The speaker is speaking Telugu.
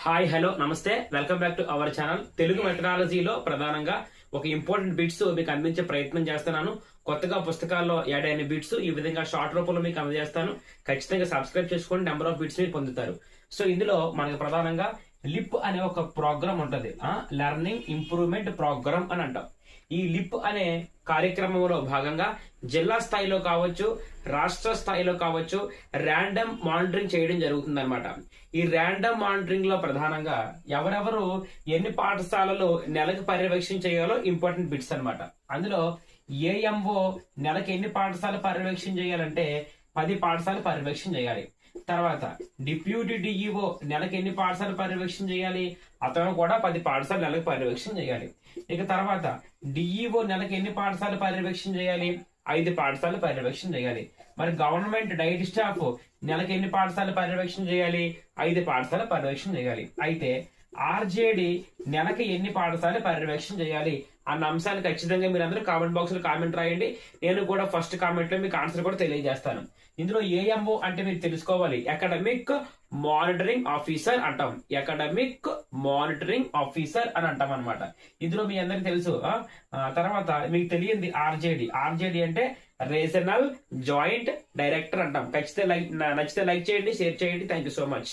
హాయ్ హలో నమస్తే welcome back to our channel. Telugu మెథడాలజీలో ప్రధానంగా ఒక ఇంపార్టెంట్ బిట్స్ మీకు అందించే ప్రయత్నం చేస్తున్నాను. కొత్తగా పుస్తకాల్లో యాడ్ అయిన బిట్స్ ఈ విధంగా షార్ట్ రూపంలో మీకు అందజేస్తాను. ఖచ్చితంగా సబ్స్క్రైబ్ చేసుకోండి, నెంబర్ ఆఫ్ బిట్స్ మీరు పొందుతారు. సో ఇందులో మనకి ప్రధానంగా లిప్ అనే ఒక ప్రోగ్రామ్ ఉంటది, లెర్నింగ్ ఇంప్రూవ్మెంట్ ప్రోగ్రామ్ అని అంటాం. ఈ లిప్ అనే కార్యక్రమంలో భాగంగా జిల్లా స్థాయిలో కావచ్చు, రాష్ట్ర స్థాయిలో కావచ్చు, ర్యాండమ్ మానిటరింగ్ చేయడం జరుగుతుంది అనమాట. ఈ ర్యాండమ్ మానిటరింగ్ లో ప్రధానంగా ఎవరెవరు ఎన్ని పాఠశాలలో నెలకు పర్యవేక్షణ చేయాలో ఇంపార్టెంట్ బిట్స్ అనమాట. అందులో ఏఎంఓ నెలకు ఎన్ని పాఠశాల పర్యవేక్షణ చేయాలంటే 10 పాఠశాల పర్యవేక్షణ చేయాలి. తర్వాత డిప్యూటీ డిఈఓ నెలకు ఎన్ని పాఠశాల పర్యవేక్షణ చేయాలి, అతను కూడా 10 పాఠశాల నెలకు పర్యవేక్షణ చేయాలి. ఇక తర్వాత డిఈఓ నెలకు ఎన్ని పాఠశాల పర్యవేక్షణ చేయాలి, 5 పాఠశాల పర్యవేక్షణ చేయాలి. మరి గవర్నమెంట్ డైట్ స్టాఫ్ నెలకు ఎన్ని పాఠశాల పర్యవేక్షణ చేయాలి, 5 పాఠశాల పర్యవేక్షణ చేయాలి. అయితే ఆర్జేడి నెలకి ఎన్ని పాఠశాల పర్యవేక్షణ చేయాలి అన్న అంశాన్ని ఖచ్చితంగా మీరు అందరూ కామెంట్ బాక్స్ లో కామెంట్ రాయండి. నేను కూడా ఫస్ట్ కామెంట్ లో మీకు ఆన్సర్ కూడా తెలియజేస్తాను. ఇందులో ఏఎంఓ అంటే మీరు తెలుసుకోవాలి, అకాడమిక్ మానిటరింగ్ ఆఫీసర్ అంటాం. అకాడమిక్ మానిటరింగ్ ఆఫీసర్ అని అంటాం అనమాట. ఇందులో మీ అందరికి తెలుసు. తర్వాత మీకు తెలియంది ఆర్జేడి. ఆర్జేడి అంటే రీజనల్ జాయింట్ డైరెక్టర్ అంటాం. ఖచ్చితంగా నచ్చితే లైక్ చేయండి, షేర్ చేయండి. Thank you so much.